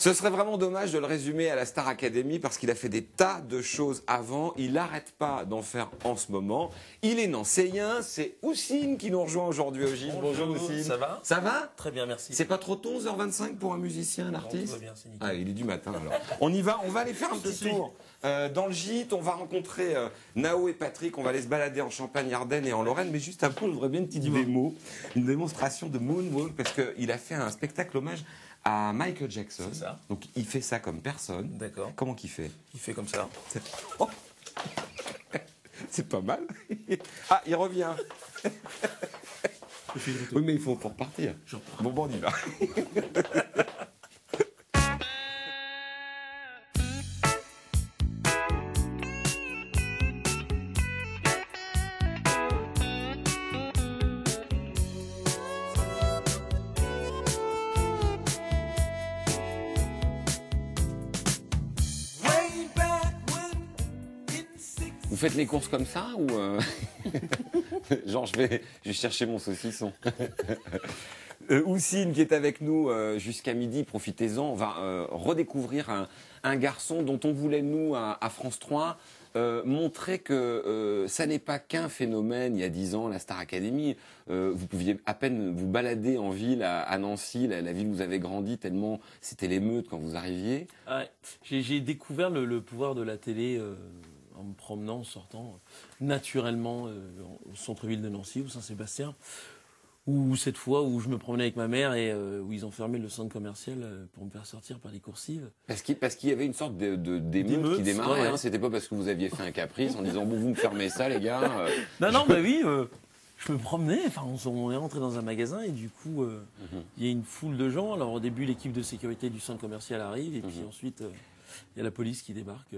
Ce serait vraiment dommage de le résumer à la Star Academy parce qu'il a fait des tas de choses avant. Il n'arrête pas d'en faire en ce moment. Il est nancéien. C'est Houssine qui nous rejoint aujourd'hui au gym. Bonjour Houssine. Ça va? Ça va? Très bien, merci. C'est pas trop tôt, 11h25 pour un musicien, un artiste? Tout va bien, c'est nickel. Ah, il est du matin alors. On y va, on va aller faire un petit tour. Dans le gîte, on va rencontrer Nao et Patrick. On va aller se balader en Champagne-Ardenne et en Lorraine. Mais juste avant, je voudrais bien une petite démo, une démonstration de Moonwalk parce qu'il a fait un spectacle hommage à Michael Jackson. C'est ça. Donc il fait ça comme personne. D'accord. Comment qu'il fait? Il fait comme ça. Oh. C'est pas mal. Ah, il revient. Oui, mais il faut repartir. Bon, on y va. Vous faites les courses comme ça ou genre je vais chercher mon saucisson. Houssine qui est avec nous jusqu'à midi, profitez-en. On va redécouvrir un garçon dont on voulait nous à France 3 montrer que ça n'est pas qu'un phénomène. Il y a 10 ans, la Star Academy, vous pouviez à peine vous balader en ville à Nancy, la ville où vous avez grandi, tellement c'était l'émeute quand vous arriviez. Ouais, j'ai découvert le pouvoir de la télé en me promenant, en sortant naturellement au centre-ville de Nancy, au Saint-Sébastien, ou cette fois où je me promenais avec ma mère et où ils ont fermé le centre commercial pour me faire sortir par les coursives. Parce qu'il y avait une sorte d'émeute qui démarrait. Ouais. Hein, c'était pas parce que vous aviez fait un caprice en disant bon vous me fermez ça les gars. Non, bah oui, je me promenais, enfin on est rentré dans un magasin et du coup il y a une foule de gens. Alors au début l'équipe de sécurité du centre commercial arrive et puis ensuite il y a la police qui débarque.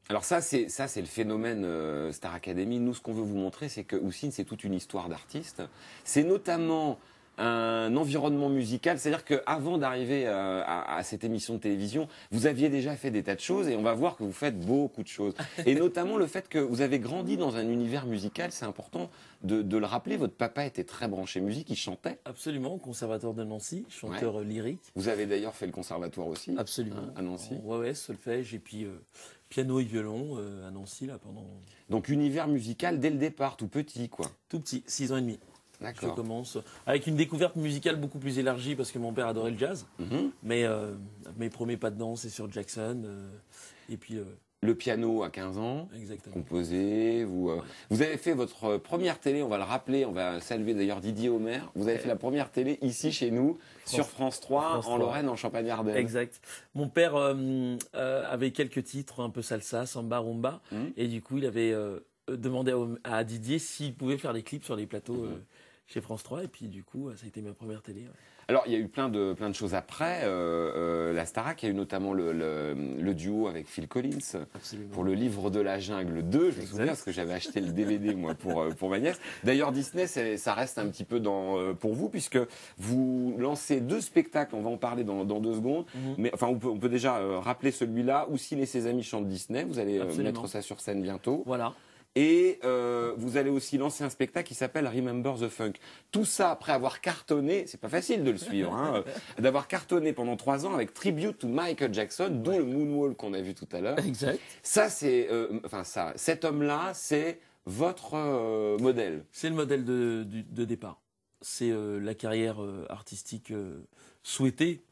Alors ça c'est le phénomène Star Academy. Nous ce qu'on veut vous montrer c'est que Houssine c'est toute une histoire d'artiste. C'est notamment un environnement musical, c'est-à-dire qu'avant d'arriver à cette émission de télévision, vous aviez déjà fait des tas de choses et on va voir que vous faites beaucoup de choses. Et notamment le fait que vous avez grandi dans un univers musical, c'est important de le rappeler. Votre papa était très branché musique, il chantait. Absolument, conservateur de Nancy, chanteur lyrique. Vous avez d'ailleurs fait le conservatoire aussi. Absolument. À Nancy. Ouais, solfège et puis piano et violon à Nancy là pendant. Donc univers musical dès le départ, tout petit quoi. Tout petit, 6 ans et demi. D'accord. Je commence avec une découverte musicale beaucoup plus élargie parce que mon père adorait le jazz. Mais mes premiers pas de danse, c'est sur Jackson. Et puis. Le piano à 15 ans. Exactement. Composé. Vous avez fait votre première télé, on va le rappeler, on va saluer d'ailleurs Didier Homer. Vous avez fait la première télé ici chez nous, sur France 3, en Lorraine, en Champagne-Ardenne. Exact. Mon père avait quelques titres, un peu salsa, samba, rumba. Et du coup, il avait demandé à Didier s'il pouvait faire des clips sur les plateaux chez France 3. Et puis du coup, ça a été ma première télé. Ouais. Alors, il y a eu plein de choses après. La Starac, il y a eu notamment le duo avec Phil Collins. Absolument. Pour le livre de la jungle 2. Je me souviens parce que j'avais acheté le DVD moi pour ma nièce. D'ailleurs, Disney, ça reste un petit peu pour vous puisque vous lancez 2 spectacles. On va en parler dans 2 secondes. Mais enfin, on peut déjà rappeler celui-là. Houssine et ses amis chantent Disney. Vous allez mettre ça sur scène bientôt. Voilà. Et vous allez aussi lancer un spectacle qui s'appelle Remember the Funk. Tout ça après avoir cartonné, c'est pas facile de le suivre, hein, d'avoir cartonné pendant 3 ans avec Tribute to Michael Jackson, dont le Moonwalk qu'on a vu tout à l'heure. Exact. Ça, cet homme-là, c'est votre modèle. C'est le modèle de départ. C'est la carrière artistique souhaitée.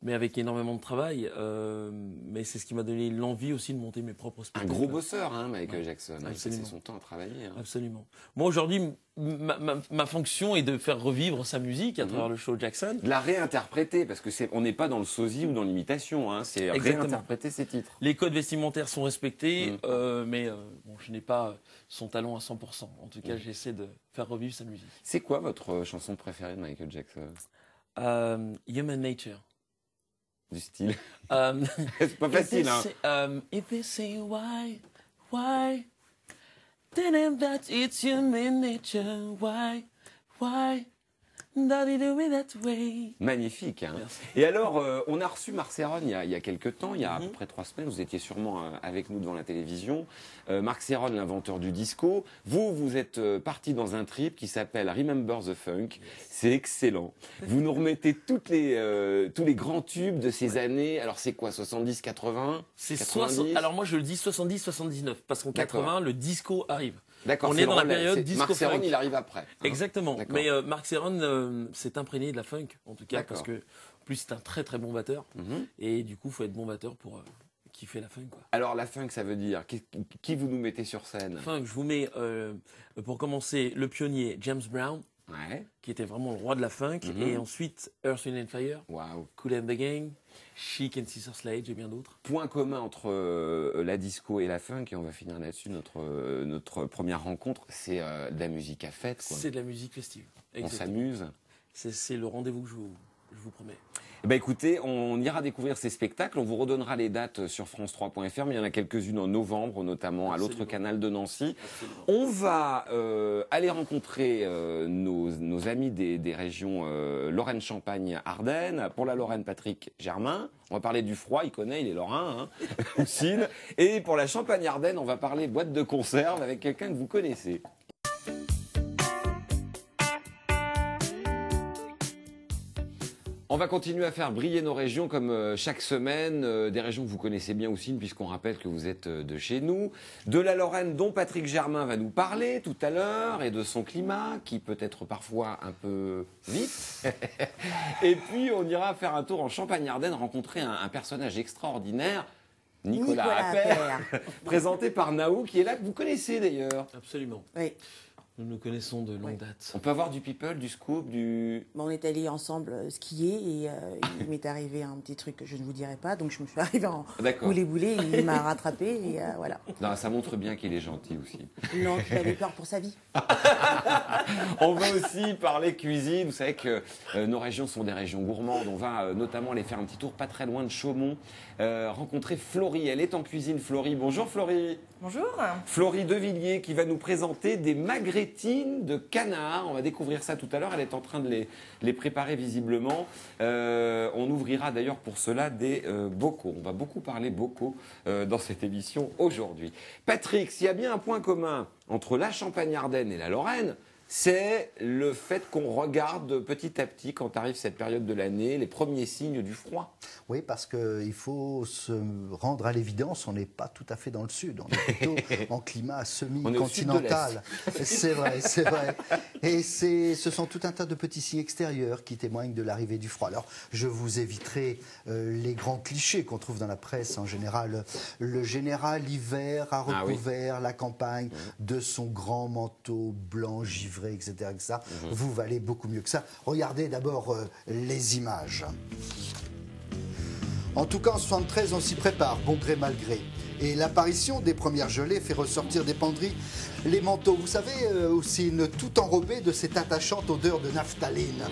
Mais avec énormément de travail. Mais c'est ce qui m'a donné l'envie aussi de monter mes propres spectacles. Un gros bosseur, hein, Michael Jackson. Il passait son temps à travailler. Hein. Absolument. Moi, aujourd'hui, ma fonction est de faire revivre sa musique à travers le show Jackson. De la réinterpréter, parce que on n'est pas dans le sosie ou dans l'imitation. Hein, c'est réinterpréter ses titres. Les codes vestimentaires sont respectés, mais je n'ai pas son talent à 100%. En tout cas, j'essaie de faire revivre sa musique. C'est quoi votre chanson préférée de Michael Jackson? Human Nature. Du style. C'est pas facile, hein. If they say why, then that it's human nature, why, somebody do it that way. Magnifique. Hein. Merci. Et alors, on a reçu Marc Serron il y a quelques temps, il y a à peu près 3 semaines. Vous étiez sûrement avec nous devant la télévision. Marc Serron, l'inventeur du disco. Vous êtes parti dans un trip qui s'appelle Remember the Funk. C'est excellent. Vous nous remettez tous les grands tubes de ces années. Alors, c'est quoi, 70, 80 C'est 90? alors moi je le dis 70-79 parce qu'en D'accord. 80 le disco arrive. D'accord, On c'est est dans le la relais. période C'est- disco Marc Serron, funk. il arrive après. hein. Exactement. D'accord. Mais Marc Serron s'est imprégné de la funk en tout cas D'accord. parce que en plus c'est un très très bon batteur Mhm. et du coup faut être bon batteur pour kiffer la funk quoi. Alors, la funk, ça veut dire qui vous nous mettez sur scène? Funk, je vous mets pour commencer le pionnier James Brown Ouais. qui était vraiment le roi de la funk Mhm. et ensuite Earth, Wind and Fire, Waouh. Kool and the Gang, Chic and Sister Sledge et bien d'autres. Point commun entre la disco et la funk, et on va finir là-dessus notre première rencontre, c'est de la musique à fête, quoi. C'est de la musique festive. On Exactement. s'amuse. C'est le rendez-vous que je vous promets. Eh ben écoutez, on ira découvrir ces spectacles, on vous redonnera les dates sur france3.fr, mais il y en a quelques-unes en novembre, notamment à l'autre Absolument. canal de Nancy. Absolument. On va aller rencontrer nos amis des régions Lorraine-Champagne-Ardennes. Pour la Lorraine, Patrick Germain. On va parler du froid, il connaît, il est lorrain, hein. Houssine. Et pour la Champagne-Ardenne, on va parler boîte de conserve avec quelqu'un que vous connaissez. On va continuer à faire briller nos régions comme chaque semaine, des régions que vous connaissez bien aussi, puisqu'on rappelle que vous êtes de chez nous. De la Lorraine, dont Patrick Germain va nous parler tout à l'heure, et de son climat, qui peut être parfois un peu vif. Et puis, on ira faire un tour en Champagne-Ardenne, rencontrer un personnage extraordinaire, Nicolas Appert, présenté par Naou, qui est là, que vous connaissez d'ailleurs. Absolument. Oui. Nous nous connaissons de longue Oui. date. On peut avoir du people, du scoop, du... Bon, on est allés ensemble skier et il m'est arrivé un petit truc que je ne vous dirai pas. Donc je me suis arrivée en D'accord. boulet et il m'a rattrapé et voilà. Non, ça montre bien qu'il est gentil aussi. Non, il avait peur pour sa vie. On va aussi parler cuisine. Vous savez que nos régions sont des régions gourmandes. On va notamment aller faire un petit tour pas très loin de Chaumont, rencontrer Florie. Elle est en cuisine, Florie. Bonjour Florie. Bonjour. Florie Devilliers qui va nous présenter des magrétines de canard. On va découvrir ça tout à l'heure. Elle est en train de les préparer visiblement. On ouvrira d'ailleurs pour cela des bocaux. On va beaucoup parler bocaux dans cette émission aujourd'hui. Patrick, s'il y a bien un point commun entre la Champagne-Ardenne et la Lorraine, c'est le fait qu'on regarde petit à petit, quand arrive cette période de l'année, les premiers signes du froid. Oui, parce qu'il faut se rendre à l'évidence, on n'est pas tout à fait dans le sud, on est plutôt en climat semi-continental. C'est vrai, c'est vrai. Et ce sont tout un tas de petits signes extérieurs qui témoignent de l'arrivée du froid. Alors, je vous éviterai les grands clichés qu'on trouve dans la presse en général. Le général hiver a recouvert la campagne de son grand manteau blanc givré, etc. etc. Vous valez beaucoup mieux que ça. Regardez d'abord les images. En tout cas, en 73, on s'y prépare, bon gré mal gré. Et l'apparition des premières gelées fait ressortir des penderies les manteaux. Vous savez, Houssine, tout enrobé de cette attachante odeur de naphtaline.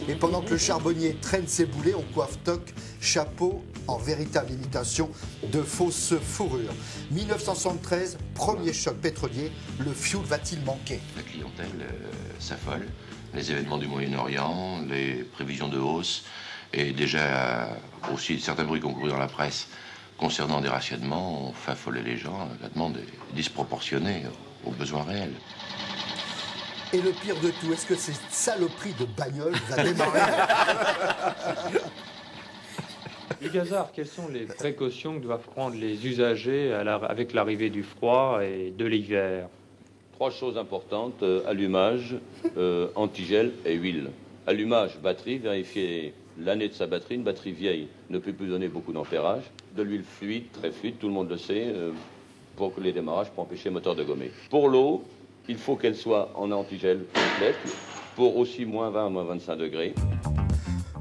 Et pendant que le charbonnier traîne ses boulets, on coiffe toque, chapeau, en véritable imitation de fausses fourrures. 1973, premier choc pétrolier, le fioul va-t-il manquer? La clientèle s'affole. Les événements du Moyen-Orient, les prévisions de hausse et déjà aussi certains bruits qu'on couru dans la presse concernant des rationnements ont fait affoler les gens. La demande est disproportionnée aux besoins réels. Et le pire de tout, est-ce que cette saloperie de bagnole va démarrer? Guy Gazard, quelles sont les précautions que doivent prendre les usagers avec l'arrivée du froid et de l'hiver? 3 choses importantes, allumage, antigel et huile. Allumage, batterie, vérifier l'année de sa batterie. Une batterie vieille ne peut plus donner beaucoup d'ampérage. De l'huile fluide, très fluide, tout le monde le sait, pour que les démarrages, pour empêcher le moteur de gommer. Pour l'eau, il faut qu'elle soit en antigel complète, pour aussi moins 20, moins 25 degrés.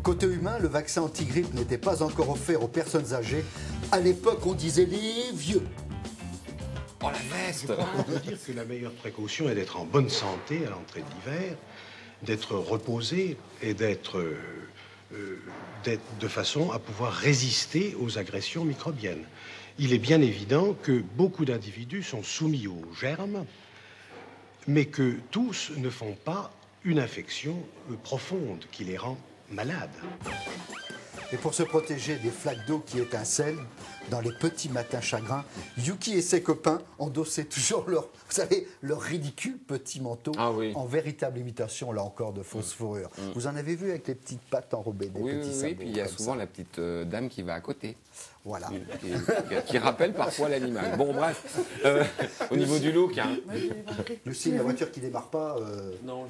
Côté humain, le vaccin anti-grippe n'était pas encore offert aux personnes âgées. À l'époque, on disait les vieux. Oh la veste! Je crois qu'on peut dire que la meilleure précaution est d'être en bonne santé à l'entrée de l'hiver, d'être reposé et d'être de façon à pouvoir résister aux agressions microbiennes. Il est bien évident que beaucoup d'individus sont soumis aux germes, mais que tous ne font pas une infection profonde qui les rend malades. Et pour se protéger des flaques d'eau qui étincellent, dans les petits matins chagrins, Yuki et ses copains endossaient toujours leur ridicule petit manteau en véritable imitation, là encore, de fausse fourrure. Vous en avez vu avec les petites pattes enrobées, des petits sabots. Oui, puis il y a souvent la petite dame qui va à côté. Voilà. Qui rappelle parfois l'animal. Bon, bref, au niveau du look... Hein. Lucie, la voiture qui démarre pas... Non,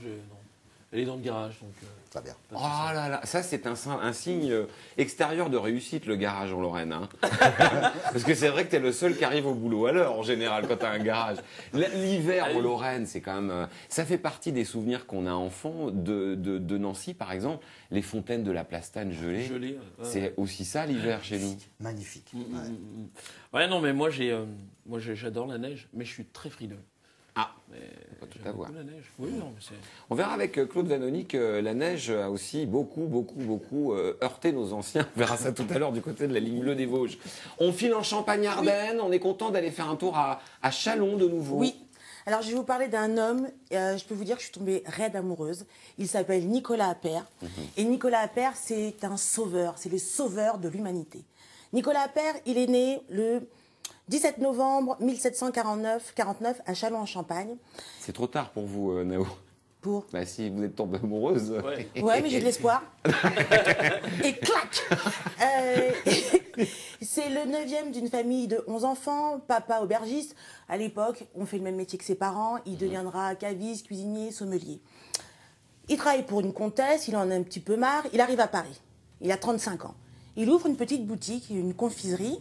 elle est dans le garage, donc... Très bien. Oh là là, ça c'est un signe extérieur de réussite, le garage en Lorraine. Hein. Parce que c'est vrai que tu es le seul qui arrive au boulot à l'heure, en général, quand tu as un garage. L'hiver en Lorraine, c'est quand même... ça fait partie des souvenirs qu'on a enfant de Nancy, par exemple. Les fontaines de la Plastane gelées. C'est aussi ça l'hiver chez nous. Magnifique. Ouais, non, mais moi j'adore la neige, mais je suis très frileux. Ah, mais pas tout à voir. La neige. Oui, non, mais on verra avec Claude Vanoni que la neige a aussi beaucoup heurté nos anciens. On verra ça tout à l'heure du côté de la ligne bleue des Vosges. On file en Champagne-Ardenne. On est content d'aller faire un tour à Châlons de nouveau. Oui. Alors, je vais vous parler d'un homme. Je peux vous dire que je suis tombée raide amoureuse. Il s'appelle Nicolas Appert. Et Nicolas Appert, c'est un sauveur. C'est le sauveur de l'humanité. Nicolas Appert, il est né le 17 novembre 1749 à Châlons-en-Champagne. C'est trop tard pour vous, Nao. Pour Bah si vous êtes tombée amoureuse. Ouais, mais j'ai de l'espoir. Et clac C'est le 9e d'une famille de 11 enfants, papa aubergiste. À l'époque, on fait le même métier que ses parents. Il deviendra caviste, cuisinier, sommelier. Il travaille pour une comtesse, il en a un petit peu marre. Il arrive à Paris. Il a 35 ans. Il ouvre une petite boutique, une confiserie,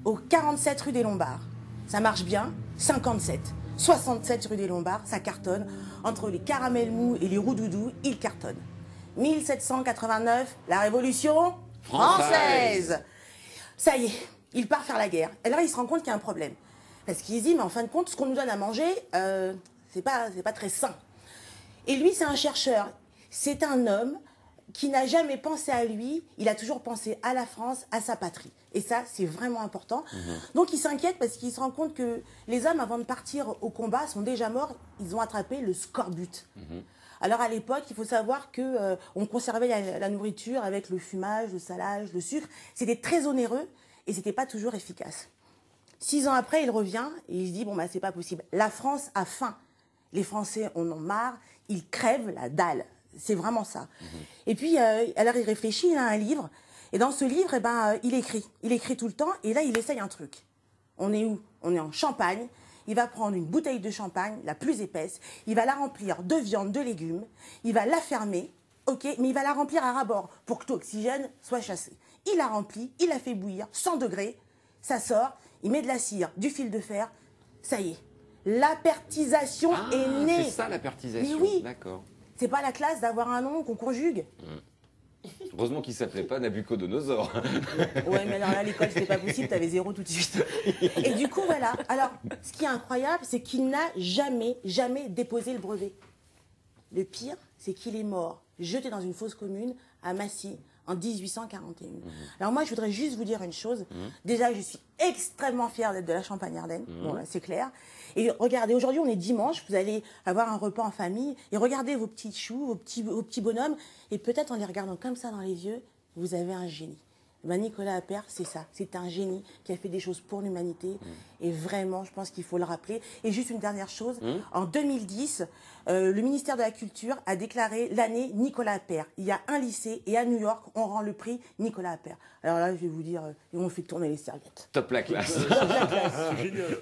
au 47 rue des Lombards. Ça marche bien, 57. 67 rue des Lombards, ça cartonne. Entre les caramels mous et les roudoudous, il cartonne. 1789, la Révolution française. Ça y est, il part faire la guerre. Et là, il se rend compte qu'il y a un problème. Parce qu'il se dit, mais en fin de compte, ce qu'on nous donne à manger, c'est pas très sain. Et lui, c'est un chercheur. C'est un homme qui n'a jamais pensé à lui, il a toujours pensé à la France, à sa patrie. Et ça, c'est vraiment important. Donc il s'inquiète parce qu'il se rend compte que les hommes, avant de partir au combat, sont déjà morts, ils ont attrapé le scorbut. Alors à l'époque, il faut savoir qu'on conservait la nourriture avec le fumage, le salage, le sucre. C'était très onéreux et c'était pas toujours efficace. 6 ans après, il revient et il se dit, bon, bah, c'est pas possible. La France a faim. Les Français en ont marre, ils crèvent la dalle. C'est vraiment ça. Et puis, alors il réfléchit, il a un livre. Et dans ce livre, il écrit. Il écrit tout le temps. Et là, il essaye un truc. On est où? On est en Champagne. Il va prendre une bouteille de champagne, la plus épaisse. Il va la remplir de viande, de légumes. Il va la fermer. OK, mais il va la remplir à ras-bord pour que l'oxygène soit chassé. Il la remplit, il la fait bouillir, 100 degrés. Ça sort. Il met de la cire, du fil de fer. Ça y est. L'apertisation est née. C'est ça, l'apertisation. Mais oui. D'accord. C'est pas la classe d'avoir un nom qu'on conjugue. Heureusement qu'il s'appelait pas Nabucodonosor. Ouais, mais alors là, à l'école, c'était pas possible, t'avais 0 tout de suite. Et du coup, voilà. Alors, ce qui est incroyable, c'est qu'il n'a jamais déposé le brevet. Le pire, c'est qu'il est mort, jeté dans une fosse commune à Massy, en 1841. Alors moi, je voudrais juste vous dire une chose. Déjà, je suis extrêmement fière d'être de la Champagne-Ardenne. Bon, là, c'est clair. Et regardez, aujourd'hui, on est dimanche, vous allez avoir un repas en famille, et regardez vos petits choux, vos petits bonhommes, et peut-être en les regardant comme ça dans les yeux, vous avez un génie. Ben, Nicolas Appert, c'est ça. C'est un génie qui a fait des choses pour l'humanité. Et vraiment, je pense qu'il faut le rappeler. Et juste une dernière chose. En 2010, le ministère de la Culture a déclaré l'année Nicolas Appert. Il y a un lycée et à New York, on rend le prix Nicolas Appert. Alors là, je vais vous dire, on fait tourner les serviettes. Top la classe. Top la classe. Génial.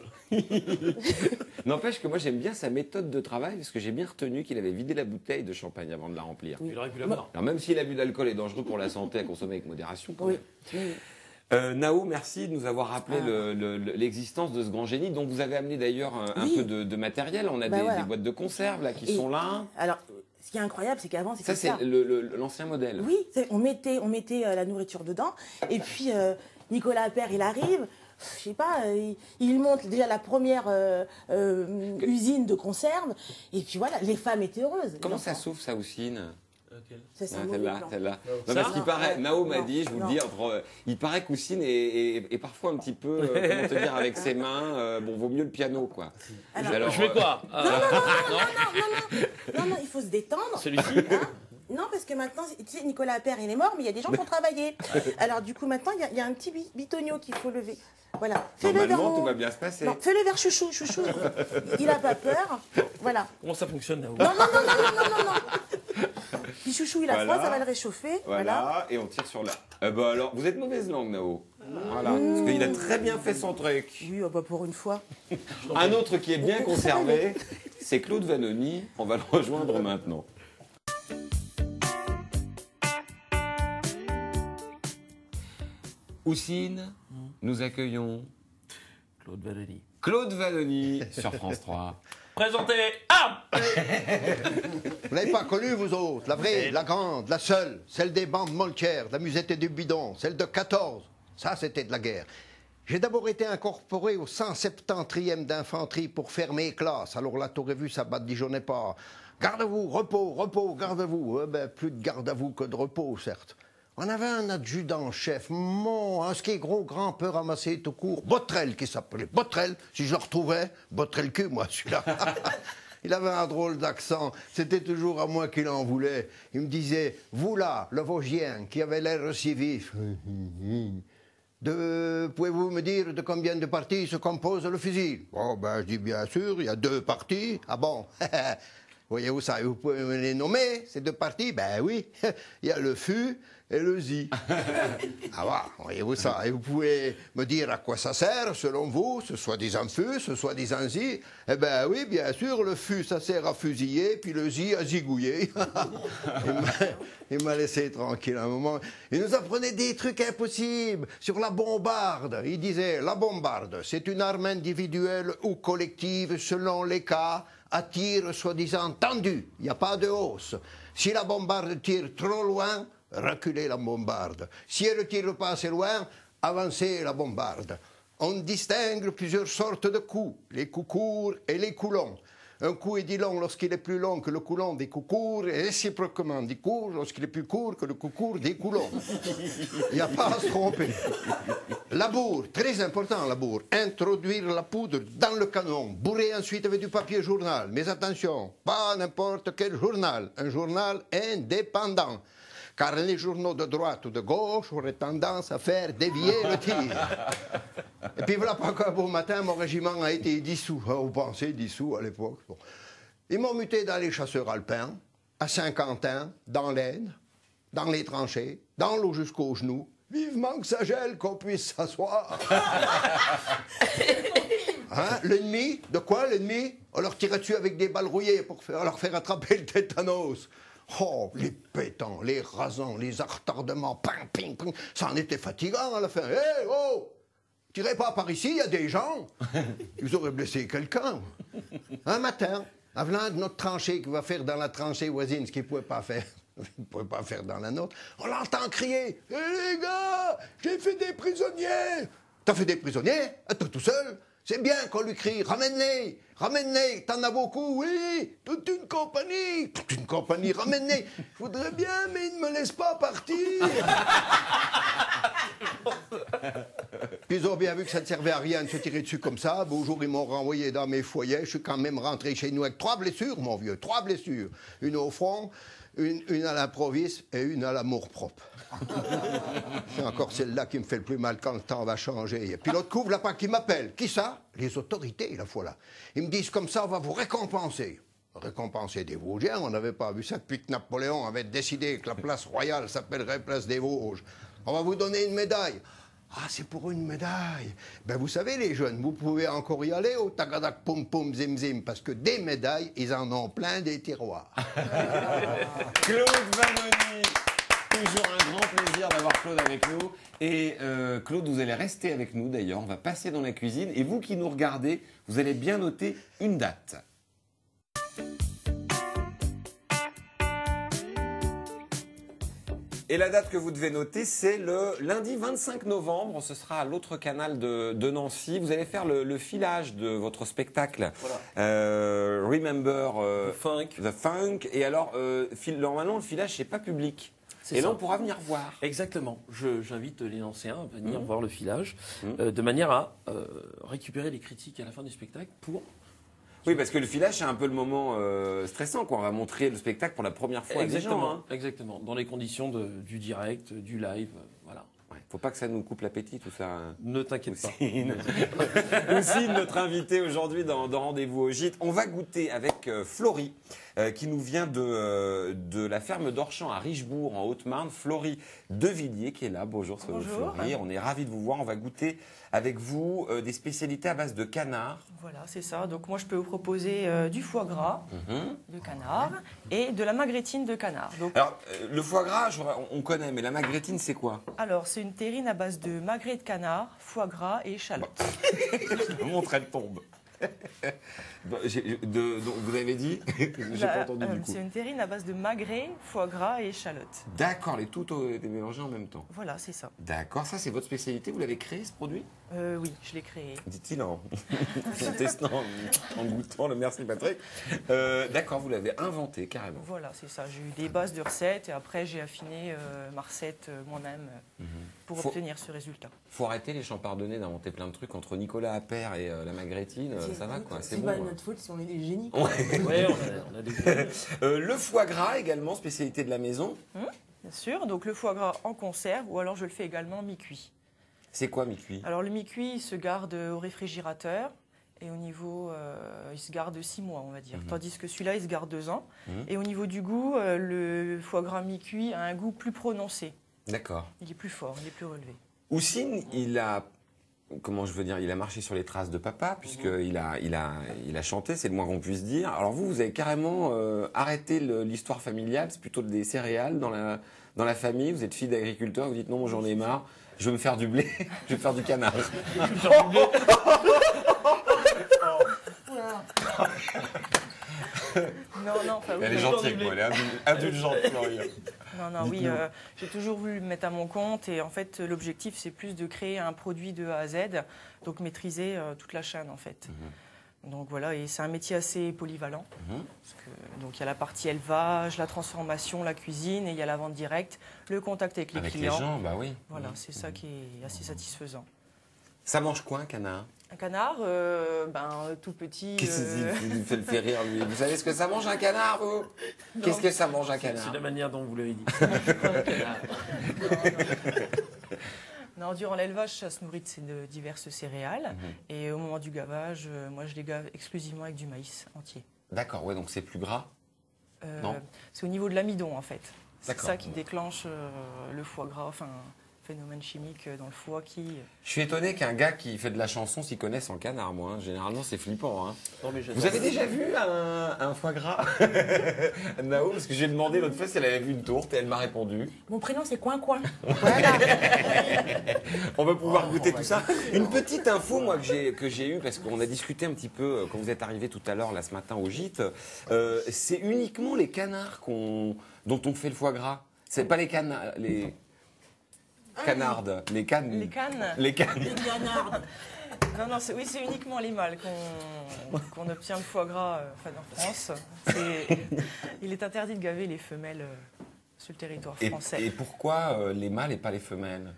N'empêche que moi j'aime bien sa méthode de travail parce que j'ai bien retenu qu'il avait vidé la bouteille de champagne avant de la remplir. Il aurait pu la boire. Alors même si l'abus d'alcool est dangereux pour la santé à consommer avec modération. Quand Oui. même. Nao, merci de nous avoir rappelé l'existence de ce grand génie dont vous avez amené d'ailleurs un peu de matériel. On a des boîtes de conserve là qui sont là. Alors, ce qui est incroyable, c'est qu'avant c'était ça. Ça c'est l'ancien modèle. Oui, on mettait la nourriture dedans et puis Nicolas Appert, il arrive. Je sais pas, il monte déjà la première usine de conserve et puis voilà, les femmes étaient heureuses. Comment ça s'ouvre ça, Houssine? Ça, c'est un Ah, mauvais plan. celle-là. Ça Non, parce qu'il paraît, Ouais. Nao m'a Non, dit, je vous le non. dis, il paraît qu'Houssine est parfois un petit peu, comment te dire, avec ses mains, bon, vaut mieux le piano, quoi. Alors, Je fais quoi Non, il faut se détendre. Celui-ci Hein. Non, parce que maintenant, tu sais, Nicolas Appert, il est mort, mais il y a des gens qui ont travaillé. Alors, du coup, maintenant, il y a un petit bitonio qu'il faut lever. Voilà. Fais-le vers Normalement, mon- tout va bien se passer. Non, fais-le vers Chouchou. Chouchou, il a pas peur. Voilà. Comment ça fonctionne, Nao? Non. Puis Chouchou, il a Voilà. froid, ça va le réchauffer. Voilà, et on tire sur la... alors, vous êtes mauvaise langue, Nao. Voilà, parce qu'il a très bien fait son truc. Oui, pour une fois. Un autre qui est bien conservé, c'est Claude Vanoni. On va le rejoindre maintenant. Houssine, nous accueillons Claude Vanoni. Claude Vanoni sur France 3. Présentez. Ah Vous n'avez pas connu, vous autres, la vraie, la grande, la seule, celle des bandes Molker, de la musette et du bidon, celle de 14. Ça, c'était de la guerre. J'ai d'abord été incorporé au 170e d'infanterie pour faire mes classes. Alors là, t'aurais vu, ça badigeonnait pas. Garde-vous, repos, garde-vous. Plus de garde-à-vous que de repos, certes. On avait un adjudant-chef, un ce qui est gros, grand, peu ramassé tout court, Botrel qui s'appelait. Botrel, si je le retrouvais, Botrel cul, moi, celui-là. Il avait un drôle d'accent, c'était toujours à moi qu'il en voulait. Il me disait, vous là, le Vosgien, qui avait l'air si vif, pouvez-vous me dire de combien de parties se compose le fusil? Oh, je dis bien sûr, il y a 2 parties. Ah bon? Voyez-vous ça, vous pouvez me les nommer, ces 2 parties? Ben oui, il y a le fût et le zi. Ah voilà, voyez-vous ça. Et vous pouvez me dire à quoi ça sert, selon vous, ce soi-disant fût, ce soi-disant zi? Eh ben oui, bien sûr, le fût, ça sert à fusiller, puis le zi à zigouiller. Il m'a laissé tranquille un moment. Il nous apprenait des trucs impossibles sur la bombarde. Il disait, la bombarde, c'est une arme individuelle ou collective, selon les cas, à tir soi-disant tendu. Il n'y a pas de hausse. Si la bombarde tire trop loin, reculez la bombarde. Si elle ne tire pas assez loin, avancez la bombarde. On distingue plusieurs sortes de coups, les coups courts et les coups longs. Un coup est dit long lorsqu'il est plus long que le coup long des coups courts, et réciproquement dit court lorsqu'il est plus court que le coup court des coups longs. Il n'y a pas à se tromper. La bourre, très important la bourre. Introduire la poudre dans le canon, bourrer ensuite avec du papier journal. Mais attention, pas n'importe quel journal, un journal indépendant. Car les journaux de droite ou de gauche auraient tendance à faire dévier le tir. Et puis voilà, pas qu'un beau matin, mon régiment a été dissous. Vous pensez dissous à l'époque. Bon. Ils m'ont muté dans les chasseurs alpins, à Saint-Quentin, dans l'Aisne, dans les tranchées, dans l'eau jusqu'aux genoux. Vivement que ça gèle, qu'on puisse s'asseoir. Hein, l'ennemi, de quoi l'ennemi? On leur tirait dessus avec des balles rouillées pour leur faire attraper le tétanos. Oh, les pétants, les rasants, les retardements, ping, ping, ping, ça en était fatigant à la fin. Hé, oh, tirez pas par ici, il y a des gens. Ils auraient blessé quelqu'un. Un matin, en venant de notre tranchée, qui va faire dans la tranchée voisine ce qu'il ne pouvait pas faire. Il ne pouvait pas faire dans la nôtre. On l'entend crier. Hé les gars, j'ai fait des prisonniers. T'as fait des prisonniers? Toi tout seul? C'est bien qu'on lui crie, ramène-les, ramène-les, t'en as beaucoup, oui, toute une compagnie, ramène-les. Je voudrais bien, mais ils ne me laissent pas partir. Puis ils ont bien vu que ça ne servait à rien de se tirer dessus comme ça. Beau jour, ils m'ont renvoyé dans mes foyers. Je suis quand même rentré chez nous avec 3 blessures, mon vieux, 3 blessures. Une au front, une à l'improviste et une à l'amour-propre. C'est encore celle-là qui me fait le plus mal quand le temps va changer. Et puis l'autre couvre là-bas qui m'appelle. Qui ça? Les autorités, la fois là. Ils me disent comme ça, on va vous récompenser. Récompenser des Vosgiens, on n'avait pas vu ça depuis que Napoléon avait décidé que la place royale s'appellerait place des Vosges. On va vous donner une médaille. Ah, c'est pour une médaille. Ben, vous savez, les jeunes, vous pouvez encore y aller au tagadak poum poum zim zim, parce que des médailles, ils en ont plein des tiroirs. Claude Vanoni. Toujours un grand plaisir d'avoir Claude avec nous. Et Claude, vous allez rester avec nous d'ailleurs. On va passer dans la cuisine. Et vous qui nous regardez, vous allez bien noter une date. Et la date que vous devez noter, c'est le lundi 25 novembre. Ce sera à l'autre canal de Nancy. Vous allez faire le filage de votre spectacle. Voilà. Remember the Funk. Et alors, normalement, le filage, c'est pas public. Et là, on pourra venir voir. Exactement. J'invite les Nancéens à venir voir le filage, de manière à récupérer les critiques à la fin du spectacle pour... Oui, parce que le filage, c'est un peu le moment stressant, quoi. On va montrer le spectacle pour la première fois. Exactement, à des gens, exactement. Dans les conditions du direct, du live, voilà. Faut pas que ça nous coupe l'appétit, tout ça. Ne t'inquiète pas. Aussi, notre invité aujourd'hui dans Rendez-vous au Gîte, on va goûter avec Florie, qui nous vient de la ferme d'Orchamps à Richebourg, en Haute-Marne. Florie Devilliers qui est là. Bonjour, Florie. On est ravis de vous voir. On va goûter avec vous des spécialités à base de canard. Voilà, c'est ça. Donc moi, je peux vous proposer du foie gras de canard et de la magrétine de canard. Donc, alors, le foie gras, on connaît, mais la magrétine, c'est quoi? Alors, c'est une terrine à base de magret de canard, foie gras et échalote. Montre, elle tombe. Donc vous avez dit? J'ai pas entendu du coup. C'est une terrine à base de magret, foie gras et échalote. D'accord, les tout étaient mélangés en même temps. Voilà, c'est ça. D'accord, ça c'est votre spécialité, vous l'avez créé ce produit? Oui, je l'ai créé. Dit-il en testant, en goûtant, le merci Patrick. D'accord, vous l'avez inventé carrément. Voilà, c'est ça. J'ai eu des bases de recettes et après j'ai affiné ma recette moi-même pour obtenir ce résultat. Faut arrêter les champardonnés d'inventer plein de trucs entre Nicolas Appert et la magrétine, ça va quoi, c'est bon. C'est pas notre faute si on est des génies. Ouais, on a des le foie gras également, spécialité de la maison. Bien sûr, donc le foie gras en conserve ou alors je le fais également mi-cuit. C'est quoi mi-cuit? Alors le mi-cuit, il se garde au réfrigérateur et au niveau, il se garde 6 mois, on va dire. Tandis que celui-là, il se garde 2 ans. Et au niveau du goût, le foie gras mi-cuit a un goût plus prononcé. D'accord. Il est plus fort, il est plus relevé. Houssine, il a marché sur les traces de papa, puisqu'il a chanté, c'est le moins qu'on puisse dire. Alors vous avez carrément arrêté l'histoire familiale, c'est plutôt des céréales dans la famille. Vous êtes fille d'agriculteur, vous dites non, moi j'en ai marre, je veux me faire du blé, je vais faire du canard. Non, enfin, oui, elle est gentille, quoi, elle est indulgente, Florie. Non, oui, j'ai toujours voulu me mettre à mon compte et en fait, l'objectif, c'est plus de créer un produit de A à Z, donc maîtriser toute la chaîne, en fait. Donc voilà, et c'est un métier assez polyvalent. Parce que, donc il y a la partie élevage, la transformation, la cuisine, et il y a la vente directe, le contact avec les clients. Avec les gens, bah oui. Voilà, c'est ça qui est assez satisfaisant. Ça mange quoi, un canard? Un canard, tout petit. Qu'est-ce qui fait le fait rire, lui? Vous savez ce que ça mange, un canard, vous? Qu'est-ce que ça mange, un canard? C'est la manière dont vous l'avez dit. Non, durant l'élevage, ça se nourrit de diverses céréales. Et au moment du gavage, moi, je les gave exclusivement avec du maïs entier. D'accord, ouais, donc c'est plus gras? Non. C'est au niveau de l'amidon, en fait. C'est D'accord. ça qui déclenche le foie gras, enfin, phénomène chimique dans le foie qui... Je suis étonné qu'un gars qui fait de la chanson s'y connaisse en canard, moi. Généralement, c'est flippant. Hein. Non, mais vous avez déjà vu un foie gras? Nao, parce que j'ai demandé l'autre fois si elle avait vu une tourte et elle m'a répondu. Mon prénom, c'est Coin-Coin. Voilà. On va pouvoir goûter tout ça. Une petite info, moi, que j'ai eue, parce qu'on a discuté un petit peu quand vous êtes arrivé tout à l'heure, là, ce matin, au gîte. C'est uniquement les canards dont on fait le foie gras. C'est pas les canards... Canardes, les cannes. Les cannes. Les cannes. Les canards. Non, c'est uniquement les mâles qu'on obtient le foie gras en France. Il est interdit de gaver les femelles sur le territoire français. Et pourquoi les mâles et pas les femelles?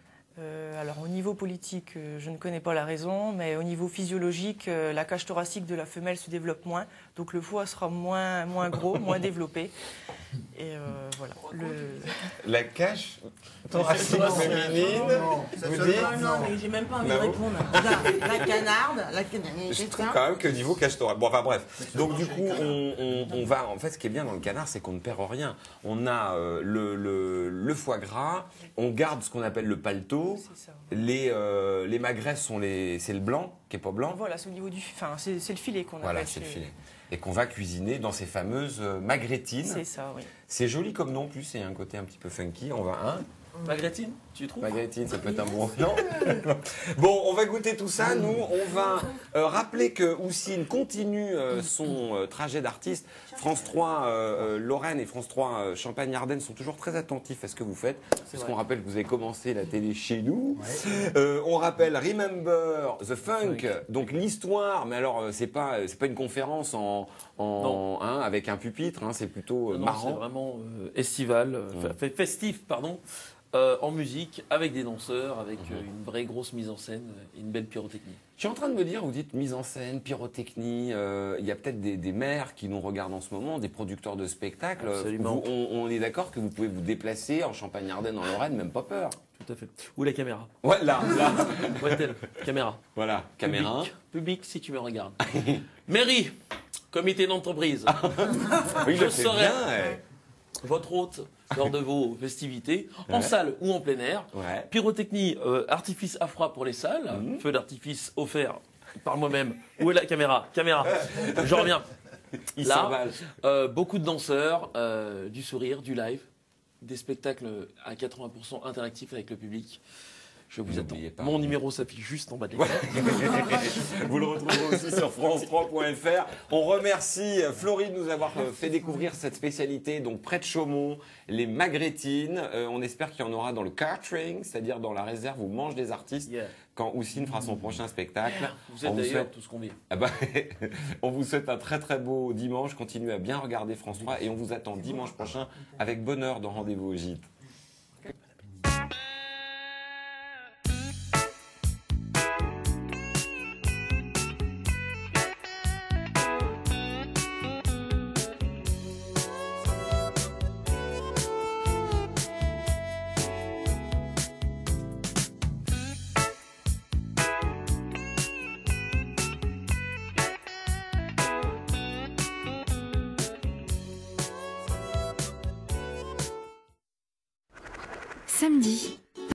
Alors au niveau politique, je ne connais pas la raison, mais au niveau physiologique, la cage thoracique de la femelle se développe moins, donc le foie sera moins gros, moins développé. Et voilà. La cage thoracique féminine, vous dites? Non, mais j'ai même pas envie de répondre. La canarde, je trouve quand même que niveau cage thoracique... Bon, enfin bref. Donc du coup, on va... En fait, ce qui est bien dans le canard, c'est qu'on ne perd rien. On a le foie gras, on garde ce qu'on appelle le paletot. C'est ça. Les magrets, c'est le blanc, qui n'est pas blanc. Voilà, c'est au niveau c'est le filet qu'on appelle. Voilà, c'est le filet. Et qu'on va cuisiner dans ces fameuses magrétines. C'est ça, oui. C'est joli comme nom, en plus, c'est un côté un petit peu funky. On va Magretine, tu trouves? Magretine, ça peut être un bon... Non. Bon, on va goûter tout ça. Nous, on va rappeler que Houssine continue son trajet d'artiste. France 3 Lorraine et France 3 Champagne-Ardenne sont toujours très attentifs à ce que vous faites. Puisqu'on rappelle que vous avez commencé la télé chez nous. Ouais. On rappelle Remember the Funk, donc l'histoire. Mais alors, c'est pas une conférence avec un pupitre, c'est plutôt marrant. C'est vraiment estival, festif, pardon. En musique, avec des danseurs, avec une vraie grosse mise en scène et une belle pyrotechnie. Je suis en train de me dire, vous dites mise en scène, pyrotechnie, il y a peut-être des maires qui nous regardent en ce moment, des producteurs de spectacles. Absolument. On est d'accord que vous pouvez vous déplacer en Champagne-Ardenne, en Lorraine, même pas peur. Tout à fait. Ou la caméra. Ouais, là. Ouais, caméra. Voilà, caméra. Public, si tu me regardes. Mairie, comité d'entreprise. Oui, je serai votre hôte lors de vos festivités, en salle ou en plein air. Ouais. Pyrotechnie, artifice à froid pour les salles, feu d'artifice offert par moi-même. Où est la caméra? Caméra, je reviens. Là, beaucoup de danseurs, du sourire, du live, des spectacles à 80% interactifs avec le public. Je vous attends. Mon numéro s'affiche juste en bas de l'écran. Vous le retrouverez aussi sur france3.fr. On remercie Floride de nous avoir fait découvrir cette spécialité, donc près de Chaumont, les magrétines. On espère qu'il y en aura dans le catering, c'est-à-dire dans la réserve où mangent des artistes, quand Houssine fera son prochain spectacle. Vous êtes d'ailleurs tout ce qu'on vit. On vous souhaite un très très beau dimanche. Continuez à bien regarder France 3 et on vous attend dimanche prochain avec bonheur dans Rendez-vous au Gîte. Samedi,